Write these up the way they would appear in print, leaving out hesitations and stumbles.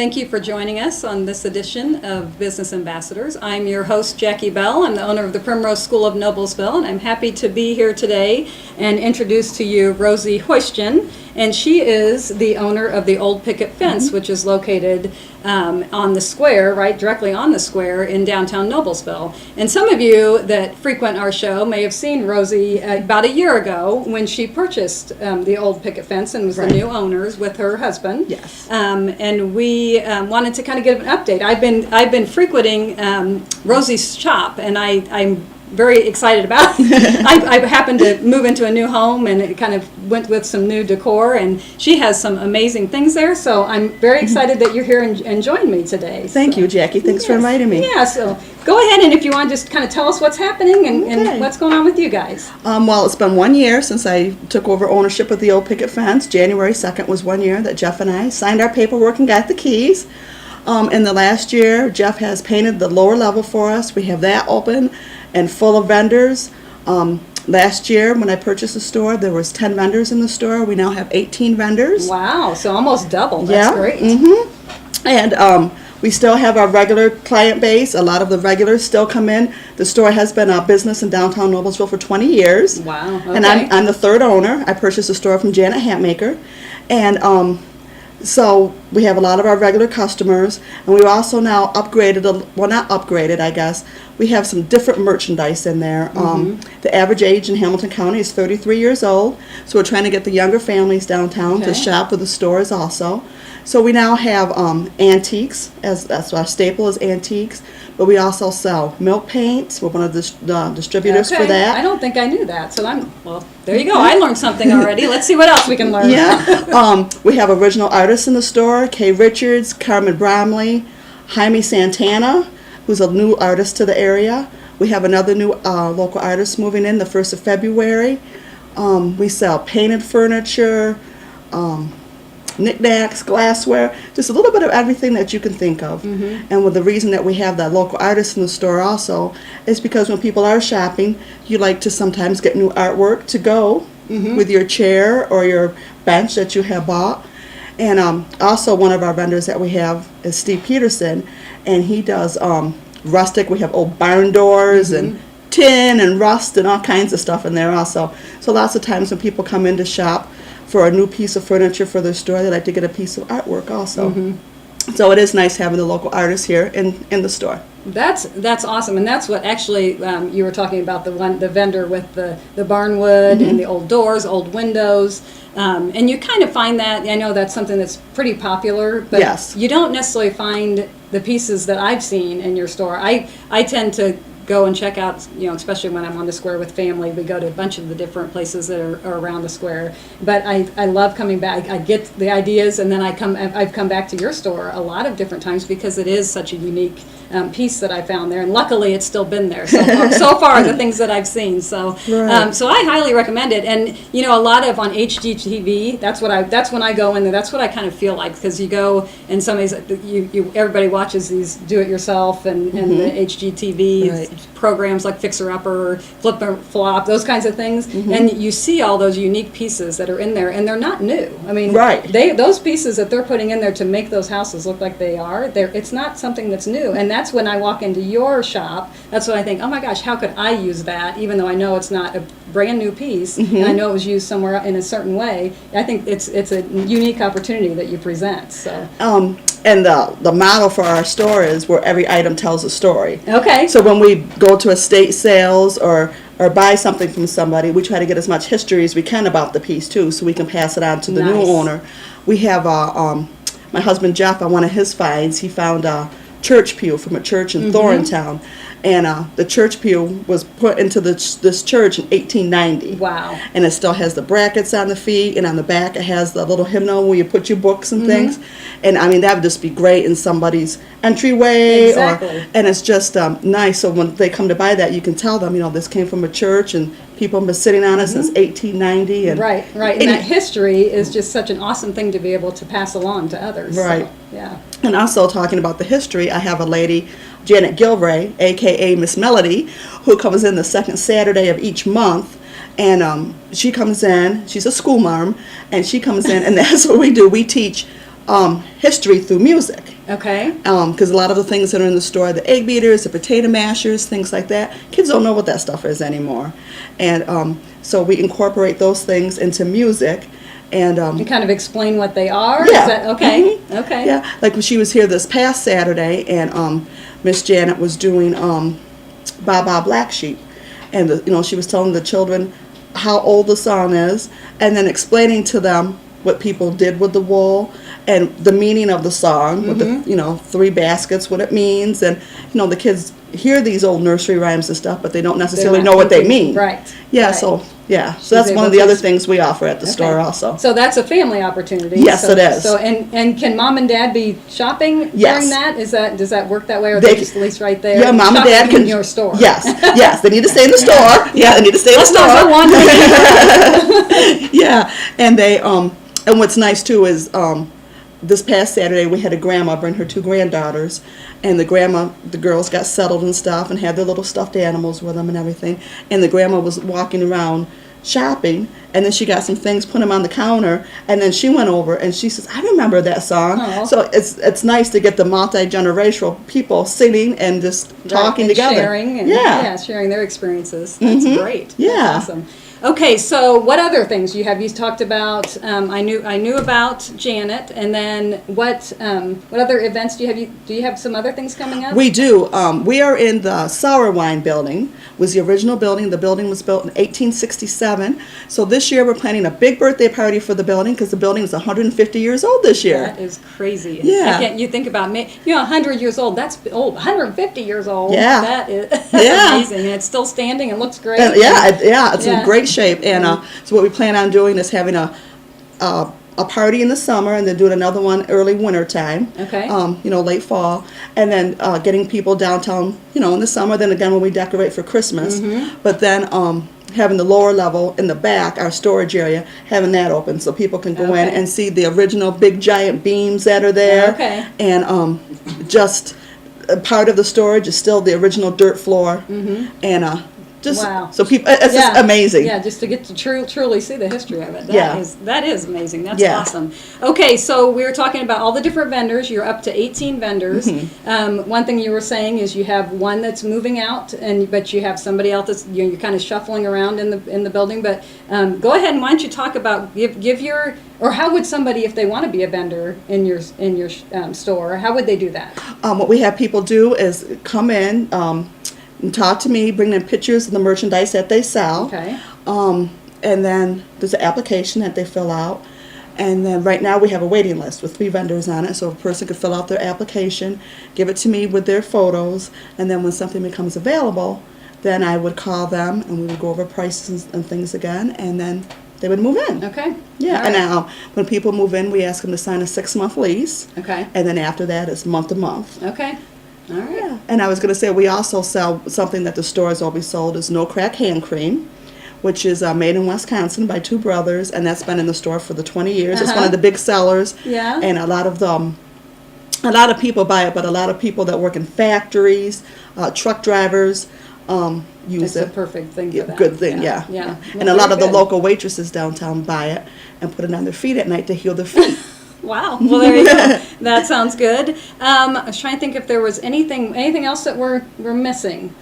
Thank you for joining us on this edition of Business Ambassadors. I'm your host, Jackie Bell. I'm the owner of the Primrose School of Noblesville, and I'm happy to be here today and introduce to you Rosie Hoistion. And she is the owner of the Old Picket Fence, which is located on the square, right directly on the square in downtown Noblesville. And some of you that frequent our show may have seen Rosie about a year ago when she purchased the Old Picket Fence and was the new owners with her husband. Yes. And we wanted to kind of give an update. I've been frequenting Rosie's shop, and I'm very excited about it. I happened to move into a new home, and it kind of went with some new decor, and she has some amazing things there, so I'm very excited that you're here and join me today. Thank you, Jackie. Thanks for inviting me. Yeah, so go ahead, and if you want to just kind of tell us what's happening and what's going on with you guys. Well, it's been 1 year since I took over ownership of the Old Picket Fence. January 2nd was 1 year that Jeff and I signed our paperwork and got the keys. In the last year, Jeff has painted the lower level for us. We have that open and full of vendors. Last year, when I purchased the store, there was 10 vendors in the store. We now have 18 vendors. Wow, so almost double. That's great. Mm-hmm. And we still have our regular client base. A lot of the regulars still come in. The store has been a business in downtown Noblesville for 20 years. Wow, okay. And I'm the third owner. I purchased the store from Janet Hatmaker. And so we have a lot of our regular customers, and we've also now upgraded, well, not upgraded, I guess. We have some different merchandise in there. The average age in Hamilton County is 33 years old, so we're trying to get the younger families downtown to shop with the stores also. So we now have antiques, that's our staple is antiques, but we also sell milk paints. We're one of the distributors for that. I don't think I knew that, so there you go. I learned something already. Let's see what else we can learn. Yeah. We have original artists in the store, Kay Richards, Carmen Bromley, Jaime Santana, who's a new artist to the area. We have another new local artist moving in the 1st of February. We sell painted furniture, knickknacks, glassware, just a little bit of everything that you can think of. And with the reason that we have that local artist in the store also is because when people are shopping, you like to sometimes get new artwork to go with your chair or your bench that you have bought. And also one of our vendors that we have is Steve Peterson, and he does rustic. We have old barn doors and tin and rust and all kinds of stuff in there also. So lots of times when people come in to shop for a new piece of furniture for their store, they like to get a piece of artwork also. So it is nice having the local artists here in the store. That's awesome, and that's what actually you were talking about, the vendor with the barnwood and the old doors, old windows, and you kind of find that. I know that's something that's pretty popular, but you don't necessarily find the pieces that I've seen in your store. I tend to go and check out, especially when I'm on the square with family. We go to a bunch of the different places that are around the square. But I love coming back. I get the ideas, and then I've come back to your store a lot of different times because it is such a unique piece that I found there. And luckily, it's still been there so far, the things that I've seen. So so I highly recommend it. And a lot of on HGTV, that's when I go in there. That's what I kind of feel like, because you go and everybody watches these do-it-yourself and the HGTV programs like Fixer Upper, Flip or Flop, those kinds of things, and you see all those unique pieces that are in there, and they're not new. I mean, those pieces that they're putting in there to make those houses look like they are, it's not something that's new. And that's when I walk into your shop, that's when I think, oh my gosh, how could I use that, even though I know it's not a brand new piece, and I know it was used somewhere in a certain way. I think it's a unique opportunity that you present. So. And the model for our store is where every item tells a story. Okay. So when we go to estate sales or buy something from somebody, we try to get as much history as we can about the piece too, so we can pass it on to the new owner. We have my husband Jeff, on one of his finds, he found a church pew from a church in Thorntown. And the church pew was put into this church in 1890. Wow. And it still has the brackets on the feet, and on the back it has the little hymnal where you put your books and things. And I mean, that would just be great in somebody's entryway. Exactly. And it's just nice. So when they come to buy that, you can tell them, this came from a church, and people have been sitting on it since 1890. And right. And that history is just such an awesome thing to be able to pass along to others. Right. So, yeah. And also talking about the history, I have a lady, Janet Gilray, a.k.a. Miss Melody, who comes in the second Saturday of each month. And she comes in, she's a school mom, and she comes in, and that's what we do. We teach history through music. Okay. Because a lot of the things that are in the store, the egg beaters, the potato mashers, things like that, kids don't know what that stuff is anymore. And so we incorporate those things into music. And kind of explain what they are? Yeah. Is that, okay. Mm-hmm. Okay. Yeah, like when she was here this past Saturday, and Miss Janet was doing Baa Black Sheep. And, she was telling the children how old the song is, and then explaining to them what people did with the wool and the meaning of the song, with the 3 baskets, what it means. And the kids hear these old nursery rhymes and stuff, but they don't necessarily know what they mean. Right. Yeah. Right. So that's one of the other things we offer at the store also. So that's a family opportunity. Yes, it is. So and can mom and dad be shopping Yes. during that? Does that work that way, or They they just at least right there? Yeah, mom and dad shopping can in your store. Yes, they need to stay in the store. Yeah, they need to stay in the store. That's number one. Yeah, and they and what's nice too is this past Saturday we had a grandma bring her 2 granddaughters, and the girls got settled and stuff and had their little stuffed animals with them and everything, and the grandma was walking around shopping, and then she got some things, put them on the counter, and then she went over and she says, I remember that song. Oh. So it's nice to get the multi-generational people singing and just talking and together. Sharing and sharing their experiences. That's great. Yeah. That's awesome. Okay, so what other things you have? You talked about. I knew about Janet, and then what other events do you have? Do you have some other things coming up? We do. We are in the Sour Wine Building. Was the original building. The building was built in 1867. So this year we're planning a big birthday party for the building because the building is 150 years old this year. That is crazy. Yeah. You think about me. 100 years old. That's old. 150 years old. Yeah. That is that's amazing, and it's still standing and looks great. It's in great shape. And so what we plan on doing is having a party in the summer, and then doing another one early winter time. Okay. Late fall, and then getting people downtown, in the summer. Then again when we decorate for Christmas. But then having the lower level in the back, our storage area, having that open so people can go in and see the original big giant beams that are there. Okay. And just part of the storage is still the original dirt floor. And wow. So people, it's just amazing. Yeah, just to get to truly see the history of it. Yeah. That is amazing. That's awesome. Okay, so we were talking about all the different vendors. You're up to 18 vendors. One thing you were saying is you have one that's moving out, but you have somebody else that's you're kind of shuffling around in the building. But go ahead and why don't you talk about give your, or how would somebody, if they want to be a vendor in your store, how would they do that? What we have people do is come in. And talk to me, bring them pictures of the merchandise that they sell. Okay. And then there's an application that they fill out. And then right now we have a waiting list with 3 vendors on it, so a person could fill out their application, give it to me with their photos, and then when something becomes available, then I would call them and we would go over prices and things again, and then they would move in. Okay. Yeah, All and right. now when people move in, we ask them to sign a 6-month lease. Okay. And then after that, it's month to month. Okay. All right. Yeah. And I was going to say, we also sell something that the store has always sold is No Crack Hand Cream, which is made in Wisconsin by 2 brothers, and that's been in the store for the 20 years. It's one of the big sellers. Yeah. And a lot of people buy it, but a lot of people that work in factories, truck drivers, use It's it. a perfect thing for that. Good thing, yeah. Yeah. And a lot of the local waitresses downtown buy it and put it on their feet at night to heal their feet. Wow. Well, there you go. That sounds good. I was trying to think if there was anything else that we're missing.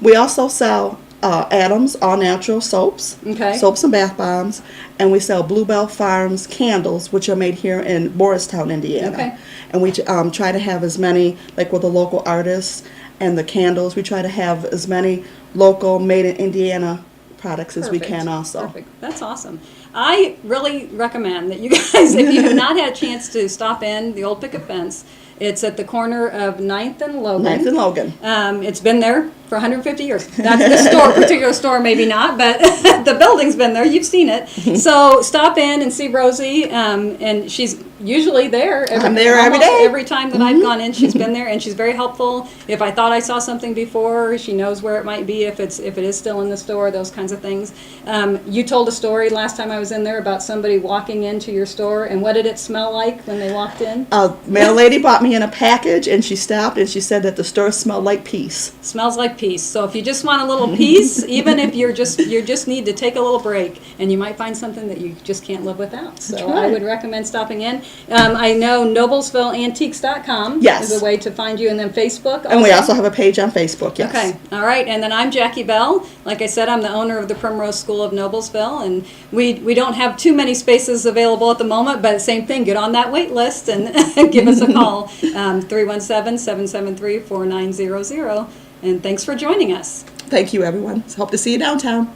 We also sell Adams All Natural soaps, Okay. soaps and bath bombs, and we sell Bluebell Farms candles, which are made here in Morristown, Indiana. Okay. And we try to have as many, like with the local artists and the candles, we try to have as many local, made in Indiana products as we can also. Perfect. That's awesome. I really recommend that you guys, if you have not had a chance to stop in the old picket fence, it's at the corner of 9th and Logan. 9th and Logan. It's been there for 150 years. That's the particular store, maybe not, but the building's been there. You've seen it. So stop in and see Rosie, and she's usually there. I'm there every day. Every time that I've gone in, she's been there, and she's very helpful. If I thought I saw something before, she knows where it might be, if it is still in the store, those kinds of things. You told a story last time I was in there about somebody walking into your store, and what did it smell like when they walked in? A mail lady bought me in a package, and she stopped and she said that the store smelled like peace. Smells like peace. So if you just want a little peace, even if you just need to take a little break, and you might find something that you just can't live without. So That's right. I would recommend stopping in. I know NoblesvilleAntiques.com Yes. is a way to find you, and then Facebook. And we also have a page on Facebook, yes. Okay, all right, and then I'm Jackie Bell. Like I said, I'm the owner of the Primrose School of Noblesville, and we don't have too many spaces available at the moment, but same thing, get on that wait list and give us a call, 317-773-4900, and thanks for joining us. Thank you, everyone. Hope to see you downtown.